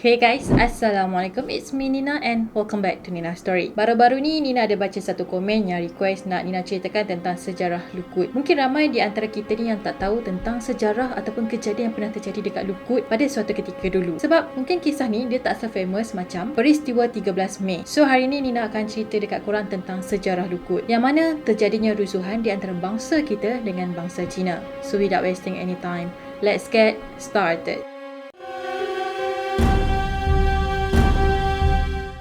Hey guys, Assalamualaikum. It's me Nina and welcome back to Nina Story. Baru-baru ni Nina ada baca satu komen yang request nak Nina ceritakan tentang sejarah Lukut. Mungkin ramai di antara kita ni yang tak tahu tentang sejarah ataupun kejadian yang pernah terjadi dekat Lukut pada suatu ketika dulu. Sebab mungkin kisah ni dia tak se-famous macam peristiwa 13 Mei. So hari ni Nina akan cerita dekat korang tentang sejarah Lukut, yang mana terjadinya rusuhan di antara bangsa kita dengan bangsa Cina. So without wasting any time, let's get started.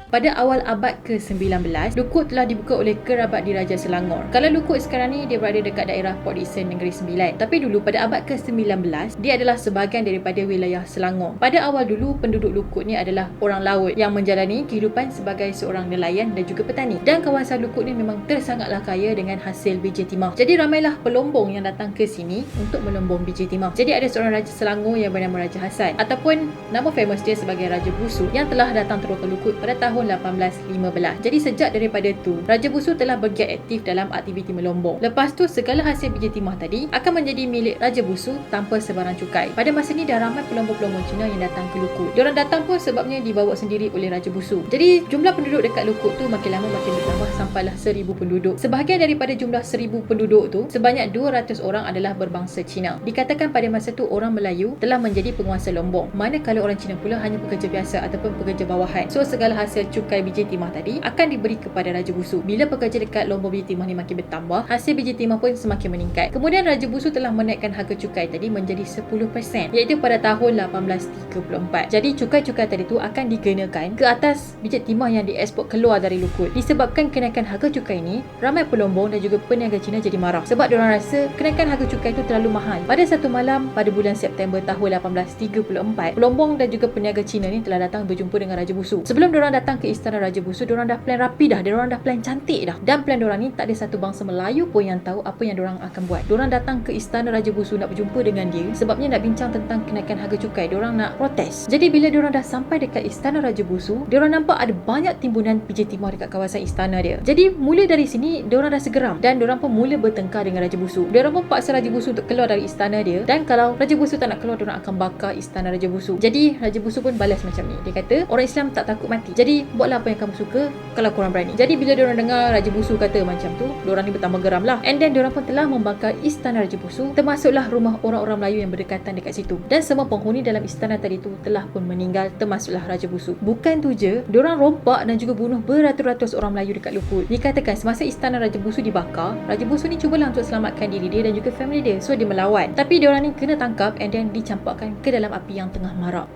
Pada awal abad ke-19, Lukut telah dibuka oleh kerabat diraja Selangor. Kalau Lukut sekarang ni dia berada dekat daerah Port Dickson Negeri Sembilan. Tapi dulu pada abad ke-19, dia adalah sebahagian daripada wilayah Selangor. Pada awal dulu, penduduk Lukut ni adalah orang laut yang menjalani kehidupan sebagai seorang nelayan dan juga petani. Dan kawasan Lukut ni memang tersangatlah kaya dengan hasil biji timah. Jadi ramailah pelombong yang datang ke sini untuk melombong biji timah. Jadi ada seorang raja Selangor yang bernama Raja Hassan, ataupun nama famous dia sebagai Raja Busu, yang telah datang terus ke Lukut pada tahun 1815. Jadi sejak daripada tu, Raja Busu telah bergiat aktif dalam aktiviti melombong. Lepas tu segala hasil biji timah tadi akan menjadi milik Raja Busu tanpa sebarang cukai. Pada masa ni dah ramai pelombong-pelombong Cina yang datang ke Lukut. Diorang datang pun sebabnya dibawa sendiri oleh Raja Busu. Jadi jumlah penduduk dekat Lukut tu makin lama makin bertambah sampailah 1000 penduduk. Sebahagian daripada jumlah 1000 penduduk tu, sebanyak 200 orang adalah berbangsa Cina. Dikatakan pada masa tu orang Melayu telah menjadi penguasa lombong, manakala orang Cina pula hanya pekerja biasa ataupun pekerja bawahan. So segala hasil cukai biji timah tadi akan diberi kepada Raja Busu. Bila pekerja dekat lombong biji timah ni makin bertambah, hasil biji timah pun semakin meningkat. Kemudian Raja Busu telah menaikkan harga cukai tadi menjadi 10%, iaitu pada tahun 1834. Jadi cukai-cukai tadi tu akan dikenakan ke atas biji timah yang dieksport keluar dari Lukut. Disebabkan kenaikan harga cukai ni, ramai pelombong dan juga peniaga Cina jadi marah sebab diorang rasa kenaikan harga cukai tu terlalu mahal. Pada satu malam pada bulan September tahun 1834, pelombong dan juga peniaga Cina ni telah datang berjumpa dengan Raja Busu. Sebelum diorang datang ke istana Raja Busu, diorang dah plan rapi dah, diorang dah plan cantik dah. Dan plan diorang ni tak ada satu bangsa Melayu pun yang tahu apa yang diorang akan buat. Diorang datang ke istana Raja Busu nak berjumpa dengan dia sebabnya nak bincang tentang kenaikan harga cukai. Diorang nak protes. Jadi bila diorang dah sampai dekat istana Raja Busu, diorang nampak ada banyak timbunan biji timah dekat kawasan istana dia. Jadi mula dari sini diorang dah segeram dan diorang pun mula bertengkar dengan Raja Busu. Diorang pun paksa Raja Busu untuk keluar dari istana dia, dan kalau Raja Busu tak nak keluar, diorang akan bakar istana Raja Busu. Jadi Raja Busu pun balas macam ni. Dia kata orang Islam tak takut mati, jadi buatlah apa yang kamu suka kalau korang berani. Jadi bila diorang dengar Raja Busu kata macam tu, diorang ni bertambah geram lah. And then diorang pun telah membakar istana Raja Busu, termasuklah rumah orang-orang Melayu yang berdekatan dekat situ. Dan semua penghuni dalam istana tadi tu telah pun meninggal, termasuklah Raja Busu. Bukan tu je, diorang rompak dan juga bunuh beratus-ratus orang Melayu dekat Lukut. Dikatakan semasa istana Raja Busu dibakar, Raja Busu ni cubalah untuk selamatkan diri dia dan juga family dia. So dia melawan, tapi diorang ni kena tangkap and then dicampakkan ke dalam api yang tengah marak.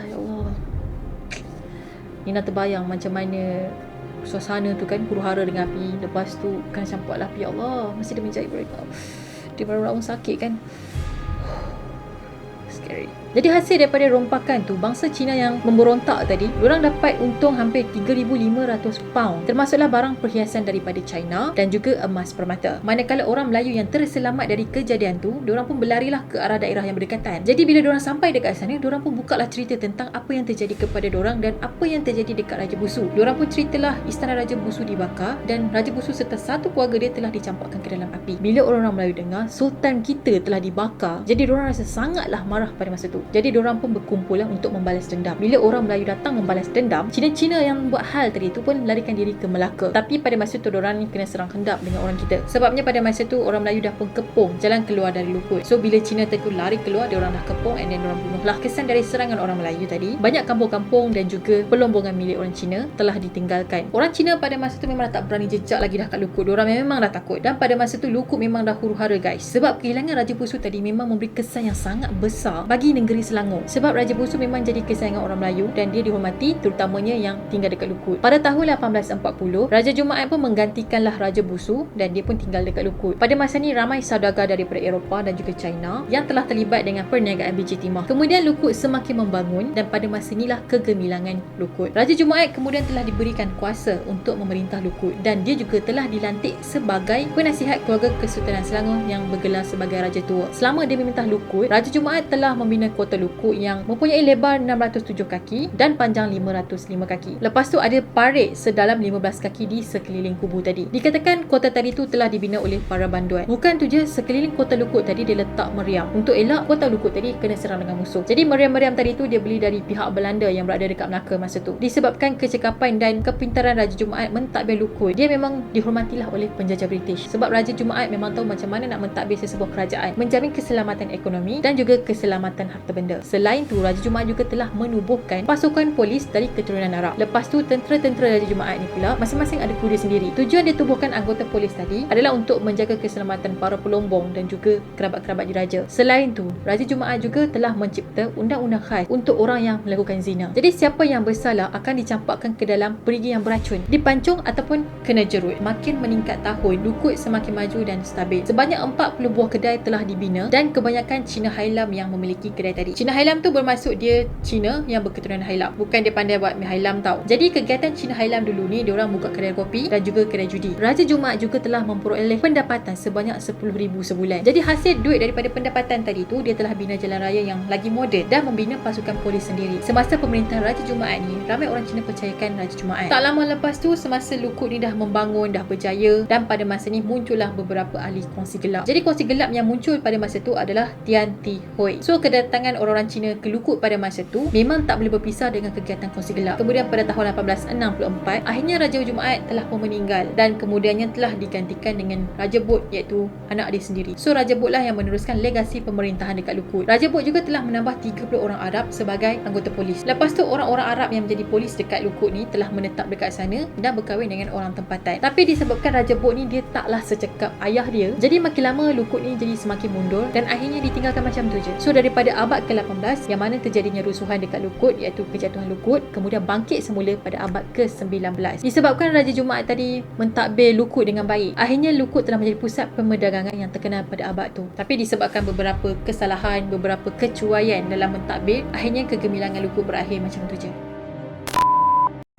Ya Allah, Nina terbayang macam mana suasana tu kan, huru-hara dengan api. Lepas tu kan campak lah api. Ya Allah, mesti dia menjahit mereka. Dia baru sakit kan. Scary. Jadi hasil daripada rompakan tu, bangsa Cina yang memberontak tadi, diorang dapat untung hampir 3,500 pound, termasuklah barang perhiasan daripada China dan juga emas permata. Manakala orang Melayu yang terselamat dari kejadian tu, diorang pun berlarilah ke arah daerah yang berdekatan. Jadi bila diorang sampai dekat sana, diorang pun bukalah cerita tentang apa yang terjadi kepada diorang dan apa yang terjadi dekat Raja Busu. Diorang pun ceritalah istana Raja Busu dibakar dan Raja Busu serta satu keluarga dia telah dicampakkan ke dalam api. Bila orang-orang Melayu dengar Sultan kita telah dibakar, jadi diorang rasa sangatlah marah pada masa tu. Jadi diorang pun berkumpul untuk membalas dendam. Bila orang Melayu datang membalas dendam, Cina-Cina yang buat hal tadi tu pun larikan diri ke Melaka. Tapi pada masa tu diorang ni kena serang hendap dengan orang kita. Sebabnya pada masa tu orang Melayu dah pun kepung jalan keluar dari Lukut. So bila Cina tu lari keluar, diorang dah kepung and then diorang bunuhlah. Kesan dari serangan orang Melayu tadi, banyak kampung-kampung dan juga pelombongan milik orang Cina telah ditinggalkan. Orang Cina pada masa tu memang dah tak berani jejak lagi dah kat Lukut. Diorang memang dah takut. Dan pada masa tu Lukut memang dah huru-hara guys. Sebab kehilangan Raja Busu tadi memang memberi kesan yang sangat besar bagi negeri Selangor. Sebab Raja Busu memang jadi kesayangan orang Melayu dan dia dihormati, terutamanya yang tinggal dekat Lukut. Pada tahun 1840, Raja Jumaat pun menggantikanlah Raja Busu dan dia pun tinggal dekat Lukut. Pada masa ni ramai saudagar daripada Eropah dan juga China yang telah terlibat dengan perniagaan biji timah. Kemudian Lukut semakin membangun dan pada masa inilah kegemilangan Lukut. Raja Jumaat kemudian telah diberikan kuasa untuk memerintah Lukut dan dia juga telah dilantik sebagai penasihat keluarga Kesultanan Selangor yang bergelar sebagai Raja Tua. Selama dia memerintah Lukut, Raja Jumaat telah membina kota Lukut yang mempunyai lebar 607 kaki dan panjang 505 kaki. Lepas tu ada parit sedalam 15 kaki di sekeliling kubu tadi. Dikatakan kota tadi tu telah dibina oleh para banduan. Bukan tu je, sekeliling kota Lukut tadi dia letak meriam untuk elak kota Lukut tadi kena serang dengan musuh. Jadi meriam-meriam tadi tu dia beli dari pihak Belanda yang berada dekat Melaka masa tu. Disebabkan kecekapan dan kepintaran Raja Jumaat mentadbir Lukut, dia memang dihormatilah oleh penjajah British. Sebab Raja Jumaat memang tahu macam mana nak mentadbir sesebuah kerajaan, menjamin keselamatan ekonomi dan juga keselamatan harta benda. Selain tu, Raja Jumaat juga telah menubuhkan pasukan polis dari keturunan Arab. Lepas tu, tentera-tentera Raja Jumaat ni pula masing-masing ada kuda sendiri. Tujuan dia tubuhkan anggota polis tadi adalah untuk menjaga keselamatan para pelombong dan juga kerabat-kerabat diraja. Selain tu, Raja Jumaat juga telah mencipta undang-undang khas untuk orang yang melakukan zina. Jadi siapa yang bersalah akan dicampakkan ke dalam perigi yang beracun, dipancung ataupun kena jerut. Makin meningkat tahun, Lukut semakin maju dan stabil. Sebanyak 40 buah kedai telah dibina dan kebanyakan Cina Hailam yang memiliki kedai tadi. Cina Hailam tu bermaksud dia Cina yang berketurunan Hailam. Bukan dia pandai buat mi Hailam tau. Jadi kegiatan Cina Hailam dulu ni diorang buka kedai kopi dan juga kedai judi. Raja Jumaat juga telah memperoleh pendapatan sebanyak 10,000 sebulan. Jadi hasil duit daripada pendapatan tadi tu, dia telah bina jalan raya yang lagi moden dan membina pasukan polis sendiri. Semasa pemerintahan Raja Jumaat ni, ramai orang Cina percayakan Raja Jumaat. Tak lama lepas tu, semasa Lukut ni dah membangun, dah berjaya, dan pada masa ni muncullah beberapa ahli kongsi gelap. Jadi kongsi gelap yang muncul pada masa tu adalah Tian Ti Hui. So kedatangan orang-orang Cina ke Lukut pada masa tu memang tak boleh berpisah dengan kegiatan kongsi gelap. Kemudian pada tahun 1864, akhirnya Raja Jumaat telah pun meninggal dan kemudiannya telah digantikan dengan Raja Bot, iaitu anak dia sendiri. So Raja Bot lah yang meneruskan legasi pemerintahan dekat Lukut. Raja Bot juga telah menambah 30 orang Arab sebagai anggota polis. Lepas tu orang-orang Arab yang menjadi polis dekat Lukut ni telah menetap dekat sana dan berkahwin dengan orang tempatan. Tapi disebabkan Raja Bot ni dia taklah secekap ayah dia, jadi makin lama Lukut ni jadi semakin mundur dan akhirnya ditinggalkan macam tu je. So daripada abad ke-18 yang mana terjadinya rusuhan dekat Lukut, iaitu kejatuhan Lukut, kemudian bangkit semula pada abad ke-19. Disebabkan Raja Jumaat tadi mentadbir Lukut dengan baik, akhirnya Lukut telah menjadi pusat perdagangan yang terkenal pada abad tu. Tapi disebabkan beberapa kesalahan, beberapa kecuaian dalam mentadbir, akhirnya kegemilangan Lukut berakhir macam tu je.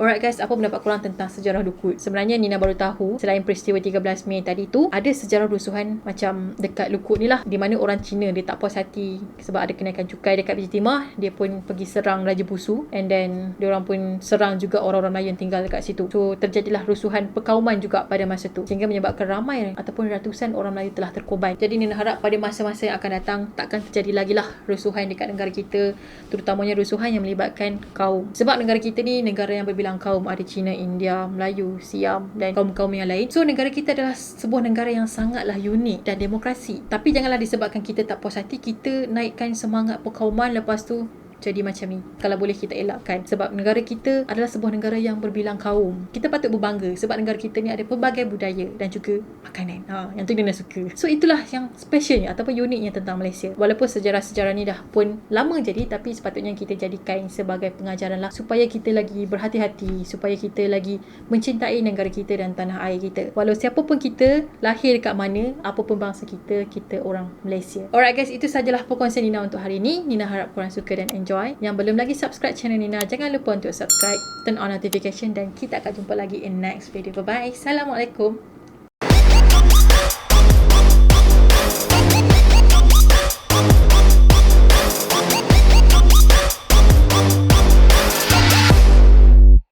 Alright guys, apa pendapat korang tentang sejarah Lukut? Sebenarnya Nina baru tahu, selain peristiwa 13 Mei tadi tu, ada sejarah rusuhan macam dekat Lukut ni lah, di mana orang Cina dia tak puas hati sebab ada kenaikan cukai dekat Biji Timah, dia pun pergi serang Raja Busu, and then diorang pun serang juga orang-orang Melayu yang tinggal dekat situ. So terjadilah rusuhan perkauman juga pada masa tu, sehingga menyebabkan ramai ataupun ratusan orang Melayu telah terkorban. Jadi Nina harap pada masa-masa yang akan datang takkan terjadi lagi lah rusuhan dekat negara kita, terutamanya rusuhan yang melibatkan kaum. Sebab negara kita ni negara yang berbilang kaum, ada Cina, India, Melayu, Siam dan kaum-kaum yang lain. So negara kita adalah sebuah negara yang sangatlah unik dan demokrasi. Tapi janganlah disebabkan kita tak puas hati, kita naikkan semangat perkauman, lepas tu jadi macam ni. Kalau boleh kita elakkan, sebab negara kita adalah sebuah negara yang berbilang kaum. Kita patut berbangga sebab negara kita ni ada pelbagai budaya dan juga makanan. Yang tu Nina suka. So itulah yang specialnya ataupun uniknya tentang Malaysia. Walaupun sejarah-sejarah ni dah pun lama jadi, tapi sepatutnya kita jadikan sebagai pengajaran lah, supaya kita lagi berhati-hati, supaya kita lagi mencintai negara kita dan tanah air kita. Walau siapa pun kita, lahir dekat mana, apa pun bangsa kita, kita orang Malaysia. Alright guys, itu sajalah perkongsian Nina untuk hari ni. Nina harap korang suka dan enjoy. Yang belum lagi subscribe channel Nina, jangan lupa untuk subscribe, turn on notification, dan kita akan jumpa lagi in next video. Bye bye. Assalamualaikum.